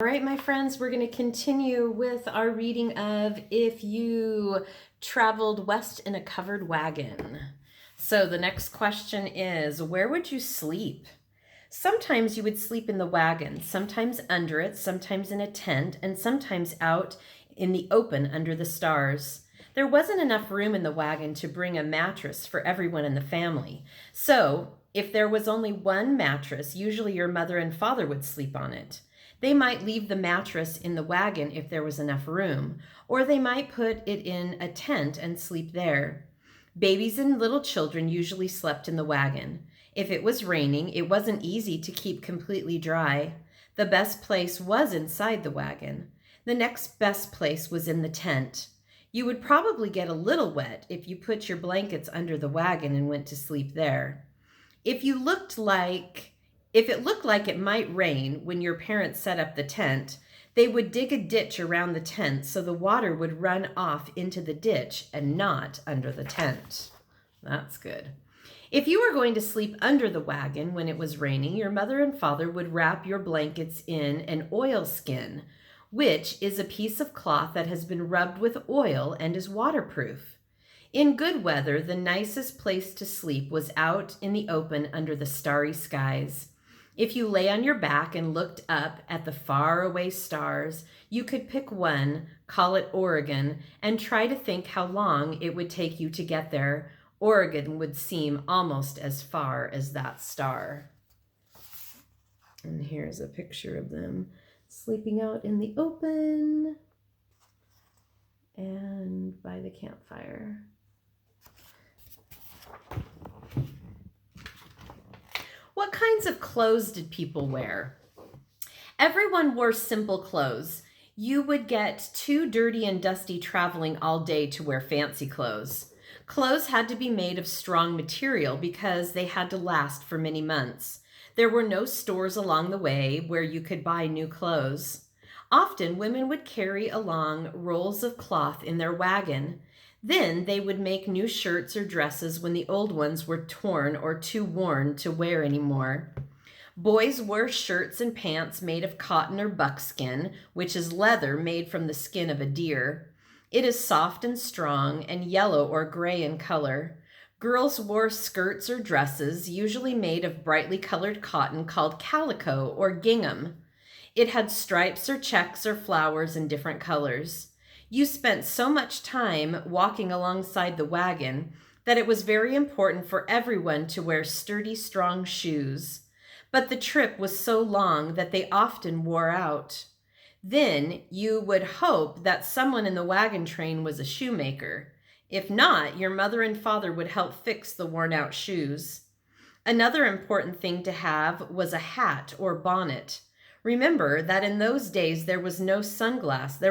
All right, my friends, we're going to continue with our reading of If You Traveled West in a Covered Wagon. So the next question is, where would you sleep? Sometimes you would sleep in the wagon, sometimes under it, sometimes in a tent, and sometimes out in the open under the stars. There wasn't enough room in the wagon to bring a mattress for everyone in the family. So, if there was only one mattress, usually your mother and father would sleep on it. They might leave the mattress in the wagon if there was enough room, or they might put it in a tent and sleep there. Babies and little children usually slept in the wagon. If it was raining, it wasn't easy to keep completely dry. The best place was inside the wagon. The next best place was in the tent. You would probably get a little wet if you put your blankets under the wagon and went to sleep there. If it looked like it might rain when your parents set up the tent, they would dig a ditch around the tent so the water would run off into the ditch and not under the tent. That's good. If you were going to sleep under the wagon when it was raining, your mother and father would wrap your blankets in an oilskin, which is a piece of cloth that has been rubbed with oil and is waterproof. In good weather, the nicest place to sleep was out in the open under the starry skies. If you lay on your back and looked up at the faraway stars, you could pick one, call it Oregon, and try to think how long it would take you to get there. Oregon would seem almost as far as that star. And here's a picture of them sleeping out in the open and by the campfire. What kinds of clothes did people wear? Everyone wore simple clothes. You would get too dirty and dusty traveling all day to wear fancy clothes. Clothes had to be made of strong material because they had to last for many months. There were no stores along the way where you could buy new clothes. Often women would carry along rolls of cloth in their wagon. Then they would make new shirts or dresses when the old ones were torn or too worn to wear anymore. Boys wore shirts and pants made of cotton or buckskin, which is leather made from the skin of a deer. It is soft and strong and yellow or gray in color. Girls wore skirts or dresses, usually made of brightly colored cotton called calico or gingham. It had stripes or checks or flowers in different colors. You spent so much time walking alongside the wagon that it was very important for everyone to wear sturdy, strong shoes. But the trip was so long that they often wore out. Then you would hope that someone in the wagon train was a shoemaker. If not, your mother and father would help fix the worn-out shoes. Another important thing to have was a hat or bonnet. Remember that in those days there was no sunglasses,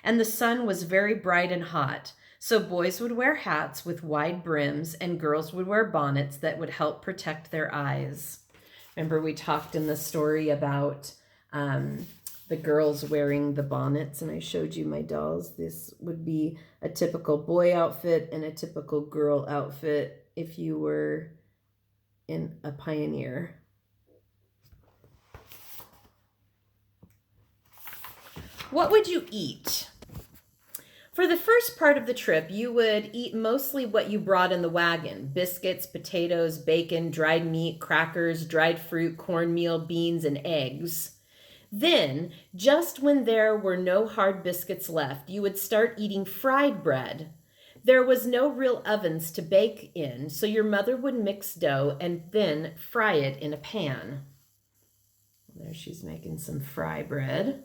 and the sun was very bright and hot. So boys would wear hats with wide brims and girls would wear bonnets that would help protect their eyes. Remember we talked in the story about the girls wearing the bonnets, and I showed you my dolls. This would be a typical boy outfit and a typical girl outfit if you were in a pioneer. What would you eat? For the first part of the trip, you would eat mostly what you brought in the wagon: biscuits, potatoes, bacon, dried meat, crackers, dried fruit, cornmeal, beans, and eggs. Then, just when there were no hard biscuits left, you would start eating fried bread. There was no real ovens to bake in, so your mother would mix dough and then fry it in a pan. There she's making some fry bread.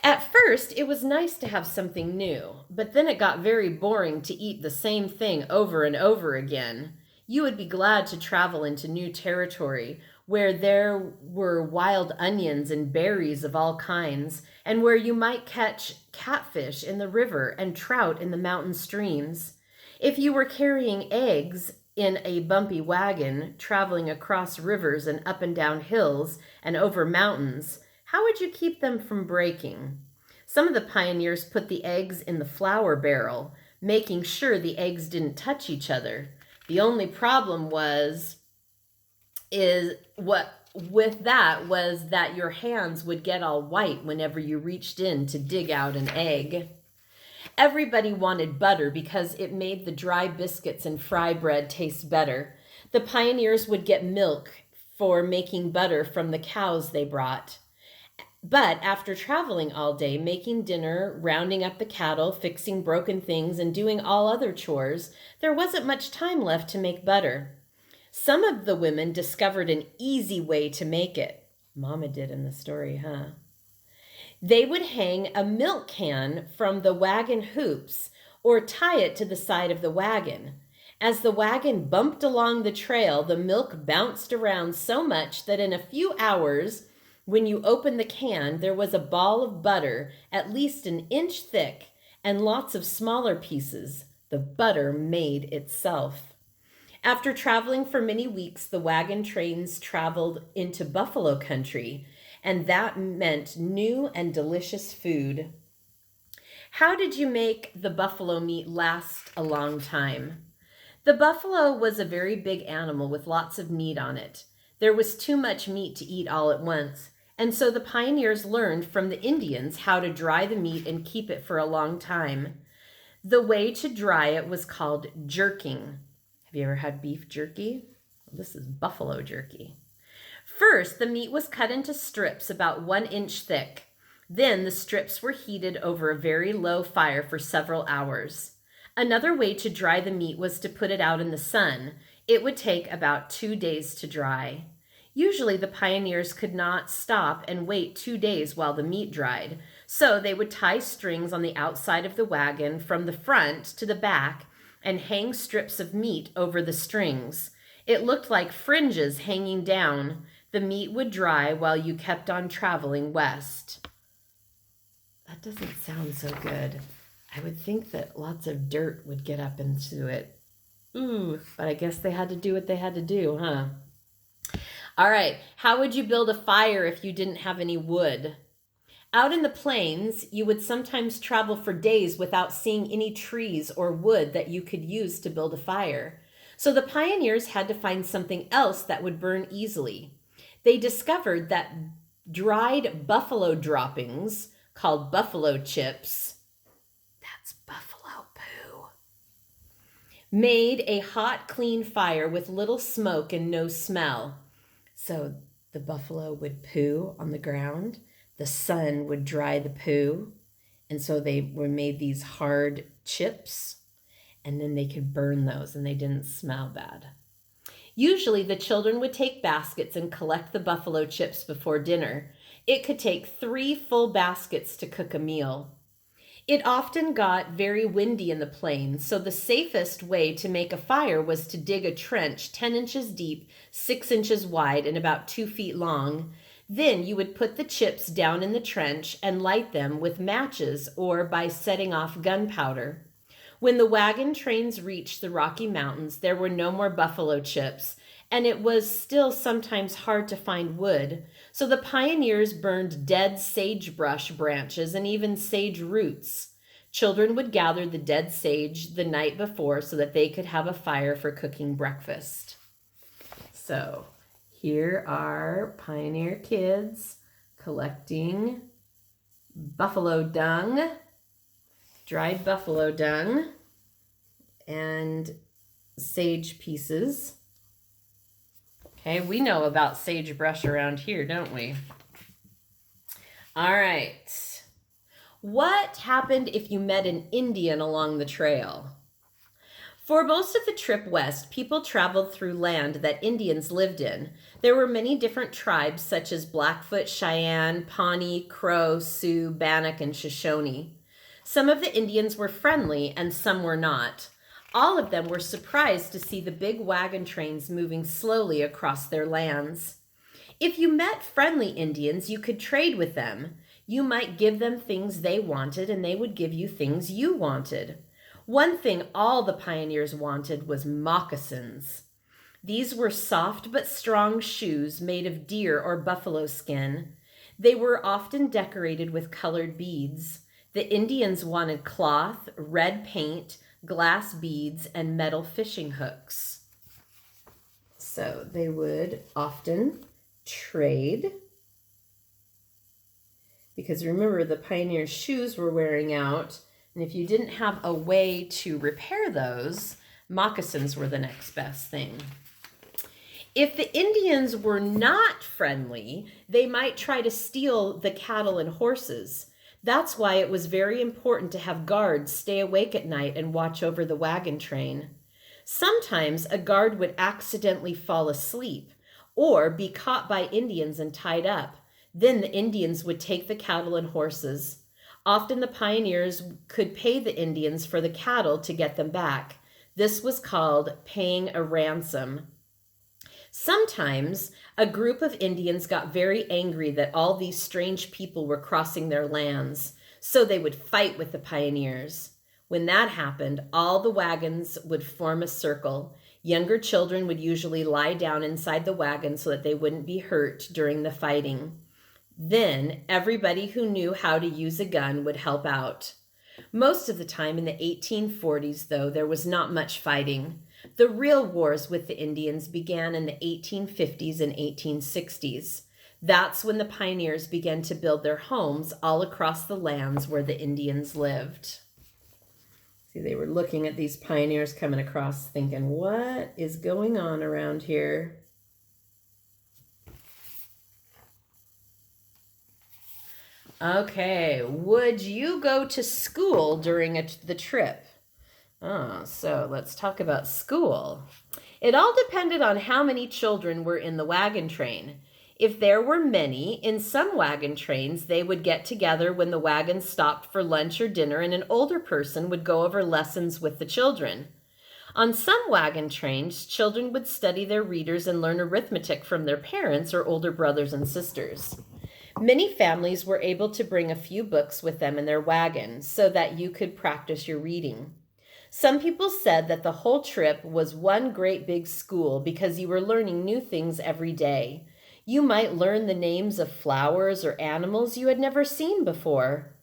At first, it was nice to have something new, but then it got very boring to eat the same thing over and over again. You would be glad to travel into new territory where there were wild onions and berries of all kinds, and where you might catch catfish in the river and trout in the mountain streams. If you were carrying eggs in a bumpy wagon, traveling across rivers and up and down hills and over mountains, how would you keep them from breaking? Some of the pioneers put the eggs in the flour barrel, making sure the eggs didn't touch each other. The only problem was with that was that your hands would get all white whenever you reached in to dig out an egg. Everybody wanted butter because it made the dry biscuits and fry bread taste better. The pioneers would get milk for making butter from the cows they brought. But after traveling all day, making dinner, rounding up the cattle, fixing broken things, and doing all other chores, there wasn't much time left to make butter. Some of the women discovered an easy way to make it. Mama did in the story, huh? They would hang a milk can from the wagon hoops or tie it to the side of the wagon. As the wagon bumped along the trail, the milk bounced around so much that in a few hours, when you opened the can, there was a ball of butter at least an inch thick and lots of smaller pieces. The butter made itself. After traveling for many weeks, the wagon trains traveled into buffalo country, and that meant new and delicious food. How did you make the buffalo meat last a long time? The buffalo was a very big animal with lots of meat on it. There was too much meat to eat all at once, and so the pioneers learned from the Indians how to dry the meat and keep it for a long time. The way to dry it was called jerking. Have you ever had beef jerky? Well, this is buffalo jerky. First, the meat was cut into strips about 1 inch thick. Then the strips were heated over a very low fire for several hours. Another way to dry the meat was to put it out in the sun. It would take about 2 days to dry. Usually the pioneers could not stop and wait 2 days while the meat dried, so they would tie strings on the outside of the wagon from the front to the back and hang strips of meat over the strings. It looked like fringes hanging down. The meat would dry while you kept on traveling west. That doesn't sound so good. I would think that lots of dirt would get up into it. Ooh, but I guess they had to do what they had to do, huh? All right, how would you build a fire if you didn't have any wood? Out in the plains, you would sometimes travel for days without seeing any trees or wood that you could use to build a fire. So the pioneers had to find something else that would burn easily. They discovered that dried buffalo droppings, called buffalo chips, that's buffalo poo, made a hot, clean fire with little smoke and no smell. So the buffalo would poo on the ground, the sun would dry the poo, and so they were made these hard chips, and then they could burn those and they didn't smell bad. Usually the children would take baskets and collect the buffalo chips before dinner. It could take 3 full baskets to cook a meal. It often got very windy in the plains, so the safest way to make a fire was to dig a trench 10 inches deep, 6 inches wide, and about 2 feet long. Then you would put the chips down in the trench and light them with matches or by setting off gunpowder. When the wagon trains reached the Rocky Mountains, there were no more buffalo chips, and it was still sometimes hard to find wood. So the pioneers burned dead sagebrush branches and even sage roots. Children would gather the dead sage the night before so that they could have a fire for cooking breakfast. So here are pioneer kids collecting buffalo dung, dried buffalo dung, and sage pieces. Okay, we know about sagebrush around here, don't we? All right. What happened if you met an Indian along the trail? For most of the trip west, people traveled through land that Indians lived in. There were many different tribes such as Blackfoot, Cheyenne, Pawnee, Crow, Sioux, Bannock, and Shoshone. Some of the Indians were friendly and some were not. All of them were surprised to see the big wagon trains moving slowly across their lands. If you met friendly Indians, you could trade with them. You might give them things they wanted and they would give you things you wanted. One thing all the pioneers wanted was moccasins. These were soft but strong shoes made of deer or buffalo skin. They were often decorated with colored beads. The Indians wanted cloth, red paint, glass beads, and metal fishing hooks. So they would often trade. Because remember, the pioneers' shoes were wearing out, and if you didn't have a way to repair those, moccasins were the next best thing. If the Indians were not friendly, they might try to steal the cattle and horses. That's why it was very important to have guards stay awake at night and watch over the wagon train. Sometimes a guard would accidentally fall asleep or be caught by Indians and tied up. Then the Indians would take the cattle and horses. Often the pioneers could pay the Indians for the cattle to get them back. This was called paying a ransom. Sometimes a group of Indians got very angry that all these strange people were crossing their lands, so they would fight with the pioneers. When that happened, all the wagons would form a circle. Younger children would usually lie down inside the wagon so that they wouldn't be hurt during the fighting. Then everybody who knew how to use a gun would help out. Most of the time in the 1840s, though, there was not much fighting. The real wars with the Indians began in the 1850s and 1860s. That's when the pioneers began to build their homes all across the lands where the Indians lived. See, they were looking at these pioneers coming across thinking, what is going on around here? Okay, would you go to school during the trip? So let's talk about school. It all depended on how many children were in the wagon train. If there were many, in some wagon trains, they would get together when the wagon stopped for lunch or dinner, and an older person would go over lessons with the children. On some wagon trains, children would study their readers and learn arithmetic from their parents or older brothers and sisters. Many families were able to bring a few books with them in their wagon so that you could practice your reading. Some people said that the whole trip was one great big school because you were learning new things every day. You might learn the names of flowers or animals you had never seen before.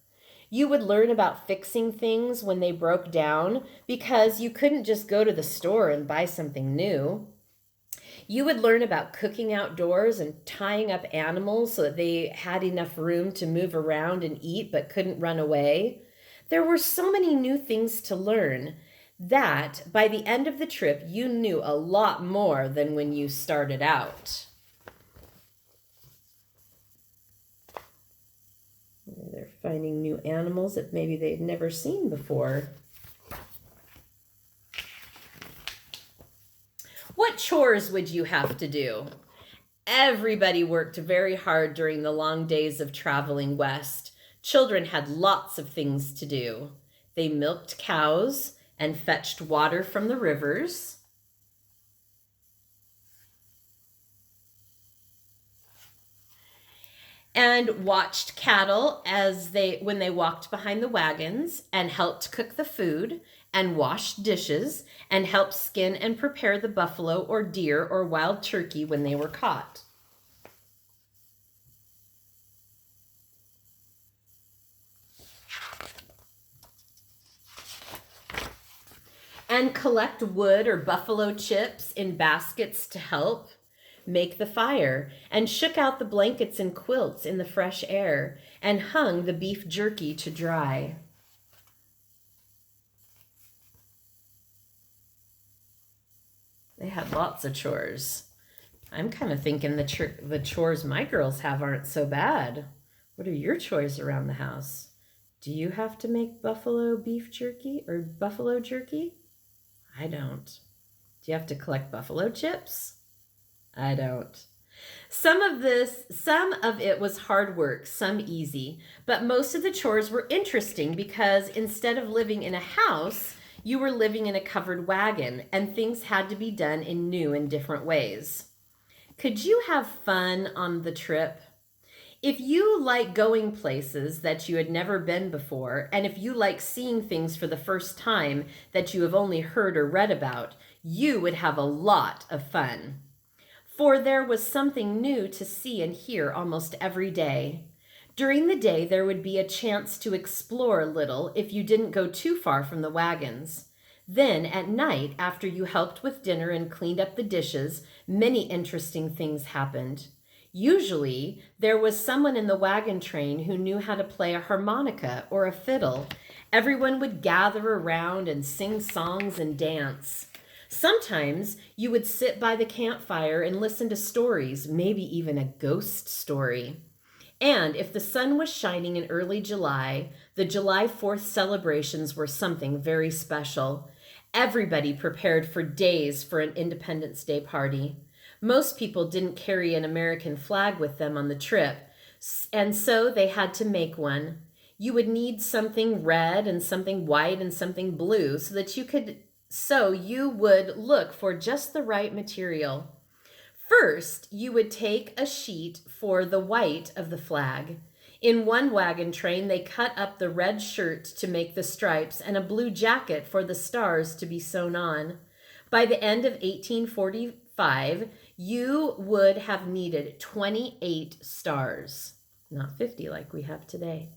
You would learn about fixing things when they broke down because you couldn't just go to the store and buy something new. You would learn about cooking outdoors and tying up animals so that they had enough room to move around and eat but couldn't run away. There were so many new things to learn that by the end of the trip, you knew a lot more than when you started out. They're finding new animals that maybe they'd never seen before. What chores would you have to do? Everybody worked very hard during the long days of traveling west. Children had lots of things to do. They milked cows and fetched water from the rivers. And watched cattle when they walked behind the wagons, and helped cook the food and washed dishes and helped skin and prepare the buffalo or deer or wild turkey when they were caught. And collect wood or buffalo chips in baskets to help make the fire, and shook out the blankets and quilts in the fresh air, and hung the beef jerky to dry. They had lots of chores. I'm kind of thinking the chores my girls have aren't so bad. What are your chores around the house? Do you have to make buffalo beef jerky or buffalo jerky? I don't. Do you have to collect buffalo chips? I don't. Some of it was hard work, some easy, but most of the chores were interesting because instead of living in a house, you were living in a covered wagon, and things had to be done in new and different ways. Could you have fun on the trip? If you like going places that you had never been before, and if you like seeing things for the first time that you have only heard or read about, you would have a lot of fun. For there was something new to see and hear almost every day. During the day, there would be a chance to explore a little if you didn't go too far from the wagons. Then, at night, after you helped with dinner and cleaned up the dishes, many interesting things happened. Usually, there was someone in the wagon train who knew how to play a harmonica or a fiddle. Everyone would gather around and sing songs and dance. Sometimes you would sit by the campfire and listen to stories, maybe even a ghost story. And if the sun was shining in early July, the July 4th celebrations were something very special. Everybody prepared for days for an Independence Day party. Most people didn't carry an American flag with them on the trip, and so they had to make one. You would need something red and something white and something blue so you would look for just the right material. First, you would take a sheet for the white of the flag. In one wagon train, they cut up the red shirt to make the stripes and a blue jacket for the stars to be sewn on. By the end of 1845, you would have needed 28 stars, not 50 like we have today.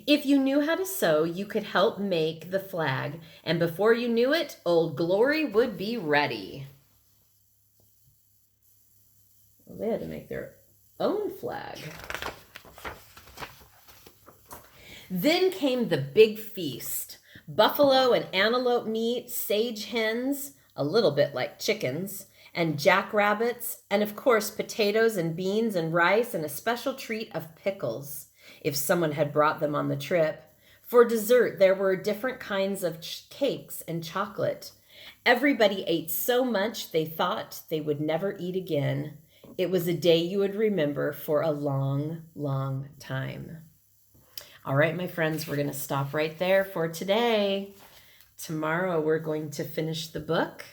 If you knew how to sew, you could help make the flag, and before you knew it, Old Glory would be ready. Well, they had to make their own flag. Then came the big feast. Buffalo and antelope meat, sage hens, a little bit like chickens, and jackrabbits, and of course potatoes and beans and rice and a special treat of pickles, if someone had brought them on the trip. For dessert, there were different kinds of cakes and chocolate. Everybody ate so much they thought they would never eat again. It was a day you would remember for a long, long time. All right, my friends, we're going to stop right there for today. Tomorrow we're going to finish the book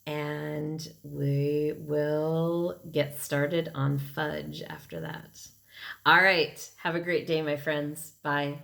and we will get started on fudge after that. All right, have a great day, my friends. Bye.